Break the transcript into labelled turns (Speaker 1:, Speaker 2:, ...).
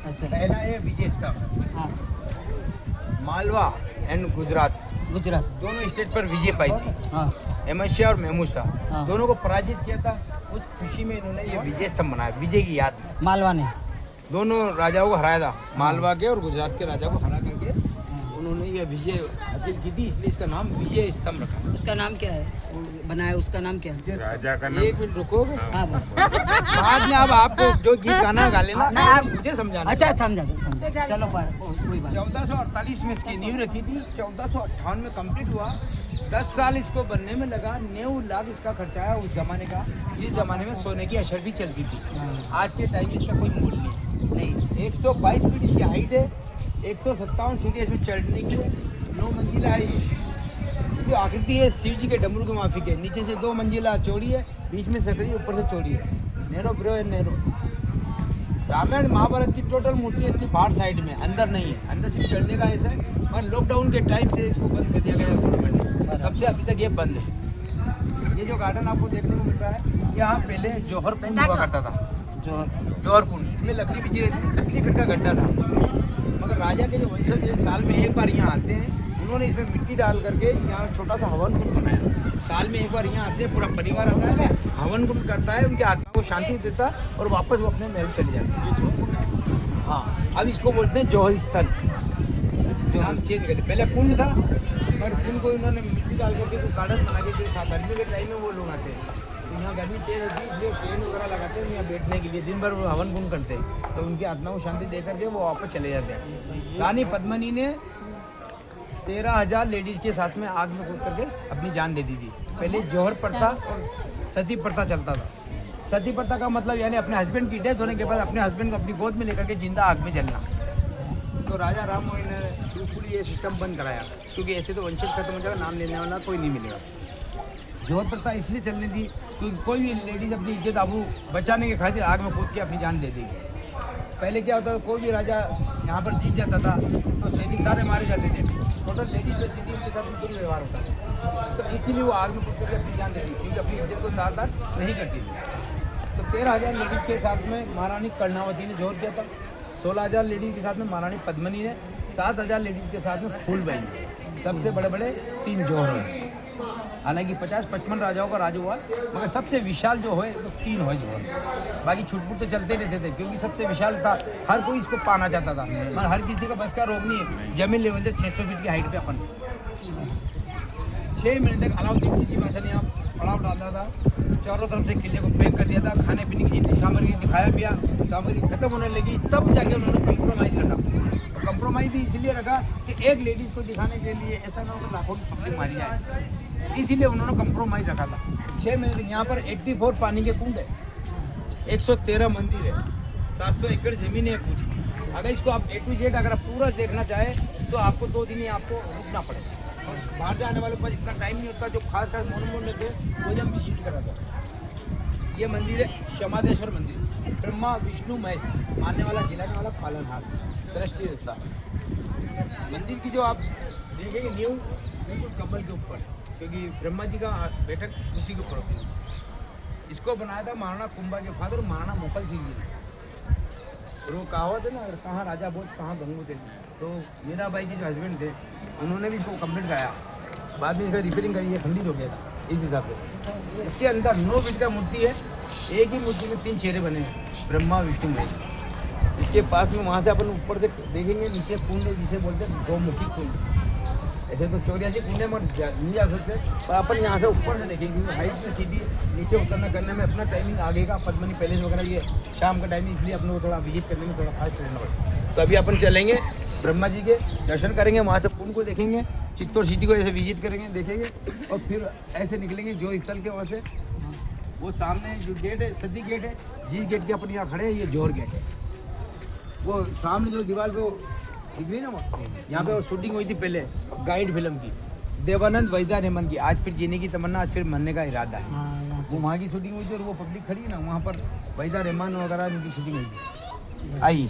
Speaker 1: अच्छा।
Speaker 2: पहला है विजय स्तंभ।
Speaker 1: हाँ।
Speaker 2: मालवा एंड गुजरात
Speaker 1: गुजरात।
Speaker 2: दोनों स्टेट पर विजय पाई थी।
Speaker 1: हाँ।
Speaker 2: अहमद शाह और महमूद शाह
Speaker 1: हाँ।
Speaker 2: दोनों को पराजित किया था। उस खुशी में इन्होंने ये विजय स्तंभ बनाया, विजय की याद में।
Speaker 1: मालवा ने।
Speaker 2: दोनों राजाओं को हराया था, मालवा के और गुजरात के राजा को हरा करके उन्होंने ये विजय हासिल की थी, इसलिए इसका नाम विजय स्तंभ रखा।
Speaker 1: उसका नाम क्या है? वो बनाया उसका नाम क्या है?
Speaker 3: राजा का नाम।
Speaker 2: एक मिनट रुकोगे?
Speaker 1: हाँ
Speaker 2: बाद में अब आपको जो गीत गाना गा लेना,
Speaker 1: ना, आप
Speaker 2: मुझे समझाना।
Speaker 1: अच्छा समझा चलो पर कोई बात
Speaker 2: 1448 में इसकी नींव रखी थी, 1458 में कंप्लीट हुआ। 10 साल इसको बनने में लगा, 9 लाख इसका खर्चा आया उस जमाने का, जिस जमाने में सोने की अशर भी चलती थी।
Speaker 1: हाँ।
Speaker 2: आज के टाइम में इसका कोई मूल्य नहीं।
Speaker 1: नहीं।
Speaker 2: 122 फीट इसकी हाइट है, 157 सीटें इसमें चढ़ने की है, 9 मंजिला है। ये आकृति है शिव जी के डमरू के माफिक है। नीचे से 2 मंजिला चौड़ी है, बीच में सकड़ी, ऊपर से चौड़ी है। नैरो ब्रो है, नैरो। रामायण महाभारत की टोटल मूर्ति इसकी बाहर साइड में, अंदर नहीं है। अंदर सिर्फ चढ़ने का ऐसा है, पर लॉकडाउन के टाइम से इसको बंद कर दिया गया है गवर्नमेंट ने। तब से अभी तक ये बंद है। ये जो गार्डन आपको देखने को मिल रहा है, यहाँ पहले जौहर कुंड हुआ करता था। जौहर कुंड, इसमें लकड़ी बिछी रहती थी, 80 फीट का गड्ढा था। मगर राजा के जो वंशज साल में एक बार यहाँ आते हैं, उन्होंने इसमें मिट्टी डाल करके यहाँ छोटा सा हवन कुंड बनाया। साल में एक बार यहाँ आते हैं, पूरा परिवार आता है, हवन कुंड करता है, उनकी आत्मा को शांति देता है और वापस वो अपने महल चले जाते हैं। हाँ, अब इसको बोलते हैं जौहर स्थल। नाम चेंज कर दिया, पहले कुंड था, पर कुंड को इन्होंने मिट्टी डाल करके तो गार्डन बना के जो गर्मी के टाइम में वो लोग आते हैं, तो यहाँ गर्मी तेज होती है, इसलिए टेंट वगैरह लगाते हैं यहाँ बैठने के लिए, दिन भर वो हवन कुंड करते हैं, तो उनकी आत्मा को शांति दे करके वो वापस चले जाते हैं। रानी पद्मिनी ने 13,000 लेडीज के साथ में आग में कूद करके अपनी जान दे दी थी। पहले जौहर प्रथा और सती प्रथा चलता था। सती प्रथा का मतलब यानी अपने हस्बैंड की डेथ होने के बाद अपने हस्बैंड को अपनी गोद में लेकर के जिंदा आग में जलना। तो राजा राम मोहन ने बिल्कुल ये सिस्टम बंद कराया, क्योंकि ऐसे तो वंशज खत्म हो जाएगा, नाम लेने वाला कोई नहीं मिलेगा। जौहर प्रथा इसलिए चलने दी क्योंकि कोई भी लेडीज अपनी इज्जत आबरू बचाने के खातिर आग में कूद के अपनी जान दे देगी। पहले क्या होता था, कोई भी राजा यहाँ पर जीत जाता था तो सैनिक सारे मारे जाते थे, टोटल लेडीज बचती थी, उनके साथ बिल्कुल व्यवहार होता था। तो इसीलिए वो आग में कूद करके अपनी जान देती, क्योंकि अपनी इज्जत को दार नहीं करती थी। तो 13,000 लेडीज के साथ में महारानी कर्णावती ने जौहर किया था। 16,000 लेडीज के साथ में महारानी पद्मिनी ने, 7,000 लेडीज के साथ में फूलबाई ने। सबसे बड़े बड़े 3 जौहर हैं। हालांकि 50-55 राजाओं का राज हुआ, मगर सबसे विशाल जो है तो 3 है जौहर। बाकी छुटपुट तो चलते रहते थे, क्योंकि सबसे विशाल था, हर कोई इसको पाना चाहता था, मगर हर किसी का बस का रोक नहीं है। जमीन लेवल से 600 फीट की हाइट पे अपन 6 महीने तक अलाउद्दीन खिलजी बादशाह ने यहाँ पड़ाव डाला था, चारों तरफ से किले को पैक कर दिया था, खाने पीने की जितनी सामग्री दिखाया पिया, सामग्री खत्म होने लगी, तब जाके उन्होंने कंप्रोमाइज रखा। कंप्रोमाइज भी इसलिए रखा कि एक लेडीज को दिखाने के लिए ऐसा ना हो कि लाखों की पब्लिक मारी जाए, इसीलिए उन्होंने कंप्रोमाइज रखा था। 6 महीने तक यहाँ पर 84 पानी के कुंड है, 113 मंदिर है, 700 एकड़ जमीन है पूरी। अगर इसको आप A to Z अगर आप पूरा देखना चाहें तो आपको 2 दिन ही आपको रुकना पड़ेगा। और बाहर जाने वालों के पास इतना टाइम नहीं होता, जो खास मोनोमोन में थे वो हम विजिट करा था। ये मंदिर है क्षमादेश्वर मंदिर, ब्रह्मा विष्णु महेश मानने वाला, जिलाने वाला, पालनहार, सृष्टि रस्ता। मंदिर की जो आप देखेंगे नींव बिल्कुल कमल के ऊपर, क्योंकि ब्रह्मा जी का बैठक उसी के ऊपर होती है। इसको बनाया था महाराणा कुंभा के फादर महाराणा मोकल सिंह जी ने। और वो कहावत है ना, अगर कहाँ राजा बोल कहाँ गंगू तेल, तो मीरा बाई के जो हस्बैंड थे उन्होंने भी इसको कंप्लीट गाया, बाद में इसका रिपेयरिंग करी, ये खंडित हो गया था इस हिसाब से। इसके अंदर 9 फीट का मूर्ति है, एक ही मूर्ति में 3 चेहरे बने हैं, ब्रह्मा विष्णु महेश। इसके पास में वहाँ से अपन ऊपर से देखेंगे, नीचे कुंड है जिसे बोलते हैं गौमुखी कुंड। ऐसे तो 84 कुंडे में नहीं जा सकते, पर अपन यहाँ से ऊपर से देखेंगे, क्योंकि हाइट में सीधी नीचे उतरना करने में अपना टाइमिंग आगे का पद्मनी पैलेस वगैरह ये शाम का टाइमिंग, इसलिए अपने को थोड़ा विजिट करने में थोड़ा फास्ट रहना पड़ता। तो अभी अपन चलेंगे ब्रह्मा जी के दर्शन करेंगे, वहाँ से कुंड को देखेंगे, चित्तौड़ सिटी को ऐसे विजिट करेंगे, देखेंगे, और फिर ऐसे निकलेंगे जो स्थल के वहाँ से। वो सामने जो गेट है सदी गेट है, जिस गेट के अपन यहाँ खड़े हैं ये जौहर गेट है। वो सामने जो दीवार पे दिख रही ना, वो यहाँ पे वो शूटिंग हुई थी पहले गाइड फिल्म की, देवानंद वहीदा रेहमान की, आज फिर जीने की तमन्ना, आज फिर मरने का इरादा है। वो वहाँ की शूटिंग हुई थी और वो पब्लिक खड़ी है ना, वहाँ पर वहीदा रेहमान वगैरह इनकी शूटिंग हुई थी। आइए।